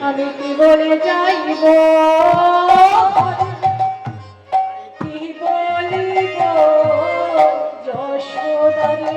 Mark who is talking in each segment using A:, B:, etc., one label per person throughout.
A: আমি কি বলে যাইব, কি বলিব যশোদারে।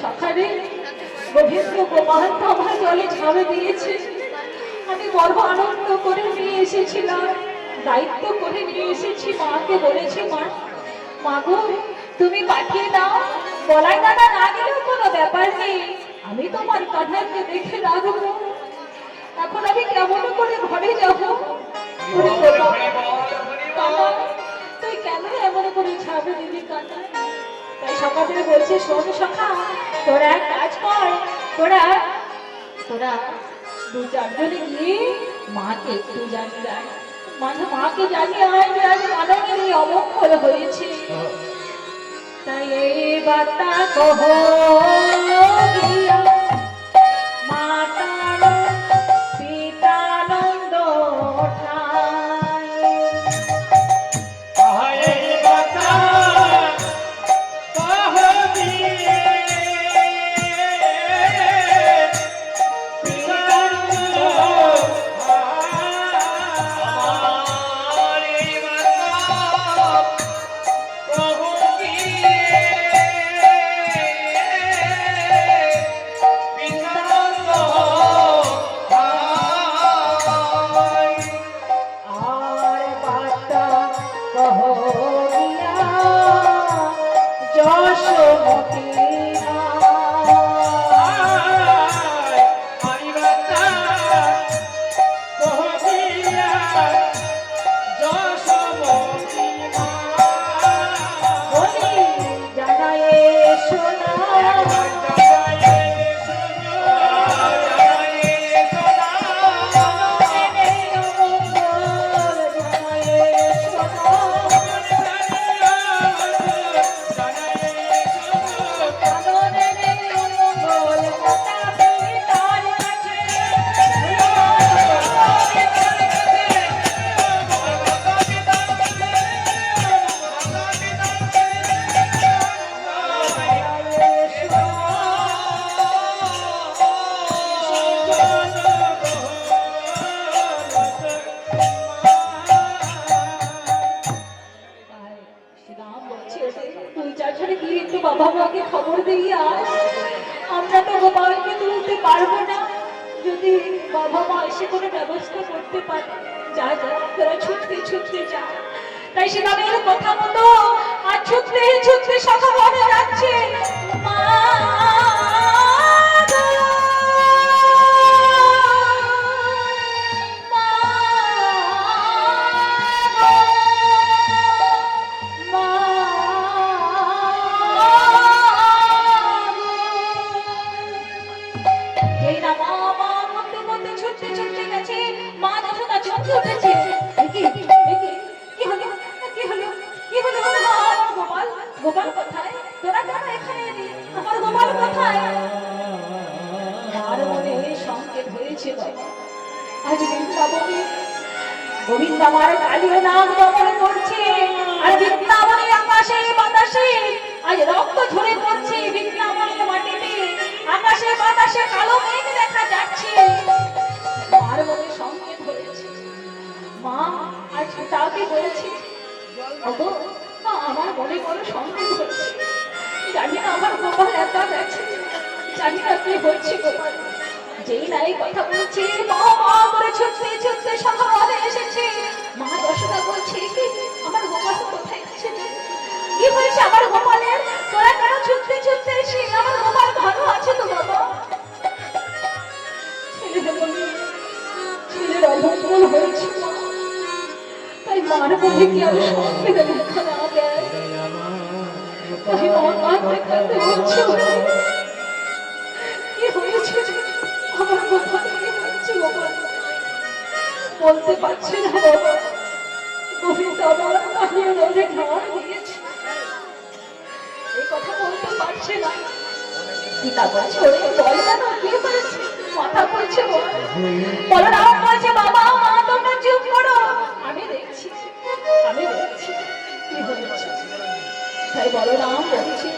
A: সকালে গোবিন্দ গোপাল আমার জলে ঝাড়ে দিয়েছে, আমি বড় আনন্দ করে নিয়ে এসেছিলাম, দায়িত্ব করে নিয়ে এসেছি। মাকে বলেছি, মা গো তুমি পাঠিয়ে দাও, বলাই দাদা না গেলেও কোনো ব্যাপার নেই, আমি তোমার কাঁধাকে দেখে রাখবো। এখন আমি কেমন করে ঘরে যাবো? তুই কেন এমন করে ঝাড়ে দিবি কাঁধা? তাই সকালে বলছে, শোন সখা, তোরা এক কাজ কর, তোরা দু চারজনে গিয়ে মাকে একটু জানিয়ে দেয়, মাকে জানিয়ে আয় যে আজ মানবের এই অমঙ্গল হয়েছে। তাই এই বার্তা কহ গিয়া মাতার পিতানন্দ বাবা মাকে খবর দিয়ে আস, আমরা তো গোপালকে তুলতে পারবো না, যদি বাবা মা এসে কোনো ব্যবস্থা করতে পারে। যা যা তোরা ছুটতে ছুটতে যা। তাই সে বাবার কথা মতো আর ছুটতে ছুটতে সকাল যাচ্ছে। মা গোপাল কোথায়? তোরা কেন এখানে এলি? আমার গোপাল কোথায়? আমার মনে সংকেত হয়েছে বাবা, আজ বৃন্দাবনে গোবিন্দ আমার কালীয় নাম দমন করছে, আর বৃন্দাবনে আকাশে বাতাসে আজ রক্ত ঝরে পড়ছে। বৃন্দাবনের মাটিতে আকাশে বাতাসে কালো মেঘ দেখা যাচ্ছে। আমার মনে সংকেত হয়েছে, মা আজ তাকে বলেছি, ওগো আমার মনে বড় সংকেত হচ্ছে, জানি না আমার গোপাল একা গেছে, জানি না কি হচ্ছে গোপাল। যেই নাই কথা বলছে মা মা করে ছুটতে ছুটতে সকালে এসেছে। মা যশোদা বলছে কি আমার গোপাল কোথায় গেছে? কি হয়েছে আমার গোপালের? তোরা কেন ছুটতে ছুটতে এসে? আমার গোপাল ভালো আছে তো বাবা? ছেলের অমঙ্গল হয়েছে, তাই মার মনে কি আর সংকেত দেখা না দেয়? তাই মা কাঁদতে কাঁদতে বলছে কি হয়েছে আমার গোপাল, কি হয়েছে গোপাল? বলতে পারছে না বাবা। গোবিন্দ আমার কানে রোদে ঢাল দিয়েছে, এই কথা বলতে পারছে না। পিতা বলছে ওরে বল না কি হয়েছে, মাথা করছে বলো না। বলছে বাবা মা তোমরা চুপ করো, আমি দেখছি আমি দেখছি কি হয়েছে। তাই বলরাম বলছে,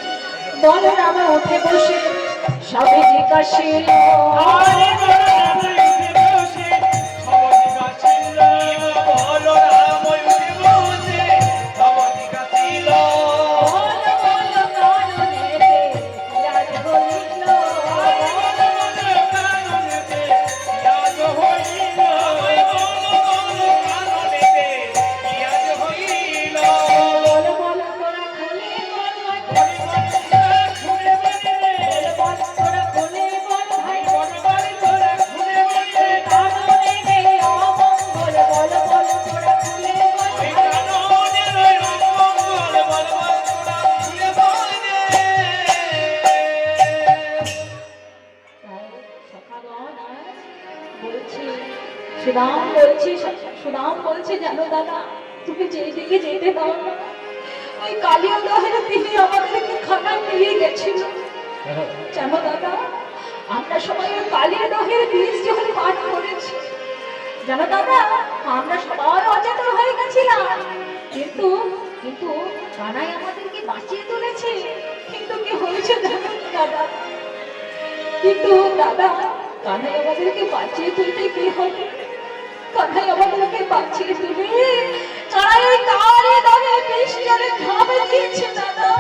A: বলরাম উঠে বসে সবে জিজ্ঞাসিল, সুদাম বলছে জানো দাদা তুমি যেই দিকে যেতে দাও না, ওই কালিয়া দহের তিনি আমাদেরকে খানায় নিয়ে গেছিল। জানো দাদা আমরা সবাই ওই কালিয়া দহের বীজ যখন পাঠ করেছি, জানো দাদা আমরা সবাই অচেতন হয়ে গেছিলাম, কিন্তু কিন্তু কানাই আমাদেরকে বাঁচিয়ে তুলেছে। কিন্তু কি হয়েছে জানো দাদা, কিন্তু দাদা কানাই আমাদেরকে বাঁচিয়ে তুলতে কি হবে? কানাই আমাদেরকে বাঁচিয়ে তুলে কানাই ওই কালিয়া দহের বীজ জলে ঝাঁপে দিয়েছে দাদা।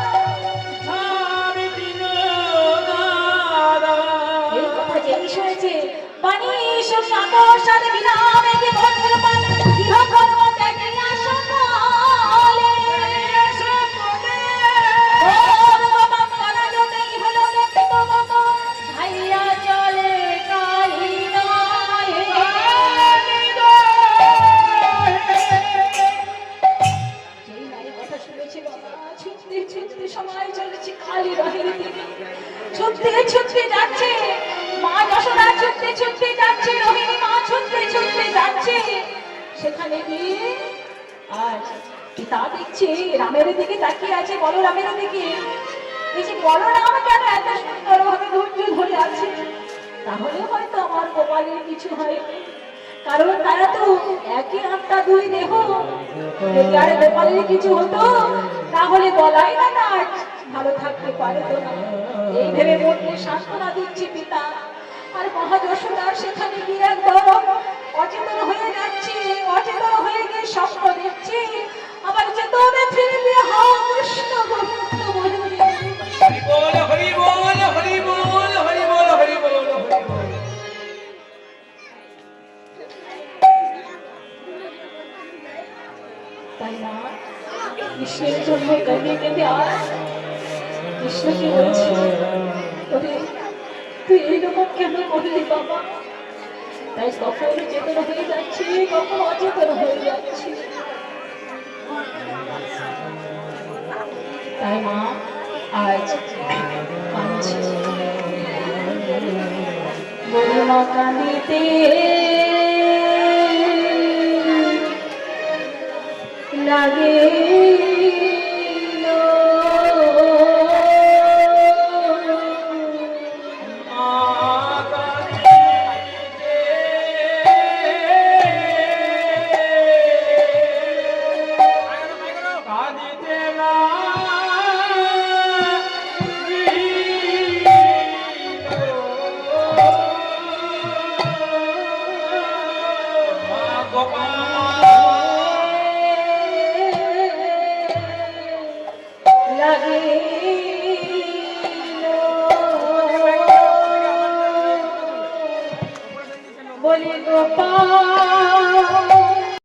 A: এই কথা জেনে শুনেছে পানি সাগর সাথে বিনামে কি বন্ধুর পান ইহা কর্ম ত্যাগে আসলে ভগবান কানা জতে হলো দেখিত মত ভাইয়া চলে কালী নয়। যেই নাই কথা শুনেছি বাবা ছুটতে ছুটতে সময় চলেছে কালী রহের দিকে, ছুটতে ছুটতে যাচ্ছে মা যশোদা, ছুটতে ছুটতে যাচ্ছে রোহিণী মা, ছুটতে ছুটতে যাচ্ছে। সেখানে গিয়ে আর পিতা দেখছে রামের দিকে তাকিয়ে আছে, বলরামের দিকে। এই যে বলরাম কেন এত সুন্দর ভাবে ধৈর্য ধরে আছে? তাহলে হয়তো আমার গোপালের কিছু হয়নি, কারণ তারা তো একই আত্মা দুই দেহ। যদি আর গোপালের কিছু হতো তাহলে বলাই না নাচ ভালো থাকতে পারতো না। এই ভেবে মনকে সান্ত্বনা দিচ্ছে পিতা। আর মহা যশোদা সেখানে গিয়ে একদম অচেতন হয়ে যাচ্ছে, অচেতন হয়ে গিয়ে স্বপ্ন দেখছে, আবার চেতনে ফিরে গিয়ে হা কৃষ্ণ গোবিন্দ বলে হরি বল হরি বল হরি বল হরি বল হরি বল। তাই না কৃষ্ণের জন্য কেঁদে কেঁদে আর কৃষ্ণকে বলছি, ওরে তুই এইরকম কেন করলি বাবা? তাই কখন চেতন হয়ে যাচ্ছে, কখন অচেতন হয়ে যাচ্ছে। তাই মা আজ কাঁদছে। বলে মা কাঁদিতে লাগে, বলি গোপাল